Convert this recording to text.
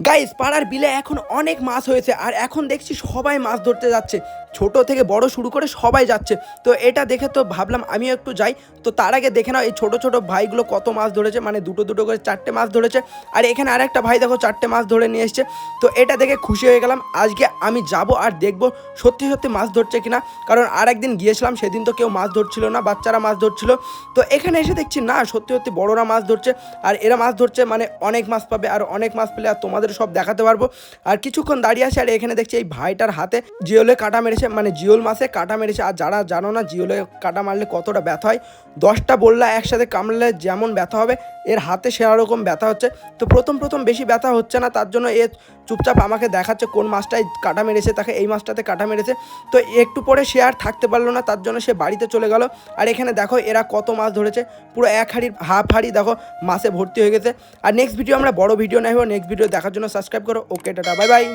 Guys পাড়ার বিলে এখন অনেক মাছ হয়েছে আর এখন দেখছি সবাই মাছ ধরতে যাচ্ছে, ছোট থেকে বড় শুরু করে সবাই যাচ্ছে। তো এটা দেখে তো ভাবলাম আমিও একটু যাই। তো তার আগে দেখে নাও এই ছোট ছোট ভাইগুলো কত মাছ ধরেছে, মানে দুটো দুটো করে 4টে মাছ ধরেছে। আর এখানে আরেকটা ভাই দেখো 4টে মাছ ধরে নিয়ে এসছে। তো এটা দেখে খুশি হয়ে গেলাম, আজকে আমি যাব আর দেখব সত্যি সত্যি মাছ ধরছে কিনা। কারণ আর একদিন গিয়েছিলাম, সেদিন তো কেউ মাছ ধরছিল না, বাচ্চারা মাছ ধরছিল। তো এখানে এসে দেখছি না, সত্যি সত্যি বড়রা মাছ ধরছে। আর এরা মাছ ধরছে মানে অনেক মাছ পাবে, আর অনেক মাছ পেলে আর তোমাদের সব দেখাতে পারবো। আর কিছুক্ষণ দাঁড়িয়ে আছে, আর এখানে দেখছি এই ভাইটার হাতে জিওলে কাটা মেরেছে, মানে জিওল মাছে কাটা মেরেছে। আর যারা জানো না জিওলে কাটা মারলে কতটা ব্যথা হয়, 10টা বললা একসাথে কামড়লে যেমন ব্যথা হবে এর হাতে সেরকম ব্যথা হচ্ছে। তো প্রথম প্রথম বেশি ব্যথা হচ্ছে না, তার জন্য এ চুপচাপ আমাকে দেখাচ্ছে কোন মাছটায় কাটা মেরেছে, তাকে এই মাছটাতে কাটা মেরেছে। তো একটু পরে সে আর থাকতে পারলো না, তার জন্য সে বাড়িতে চলে গেল। আর এখানে দেখো এরা কত মাছ ধরেছে, পুরো এক হাঁড়ির হাফ হাঁড়ি দেখো মাছে ভর্তি হয়ে গেছে। আর নেক্সট ভিডিও আমরা বড় ভিডিও নেব, নেক্সট ভিডিও দেখার জন্য সাবস্ক্রাইব করো। ওকে টাটা, বাই বাই।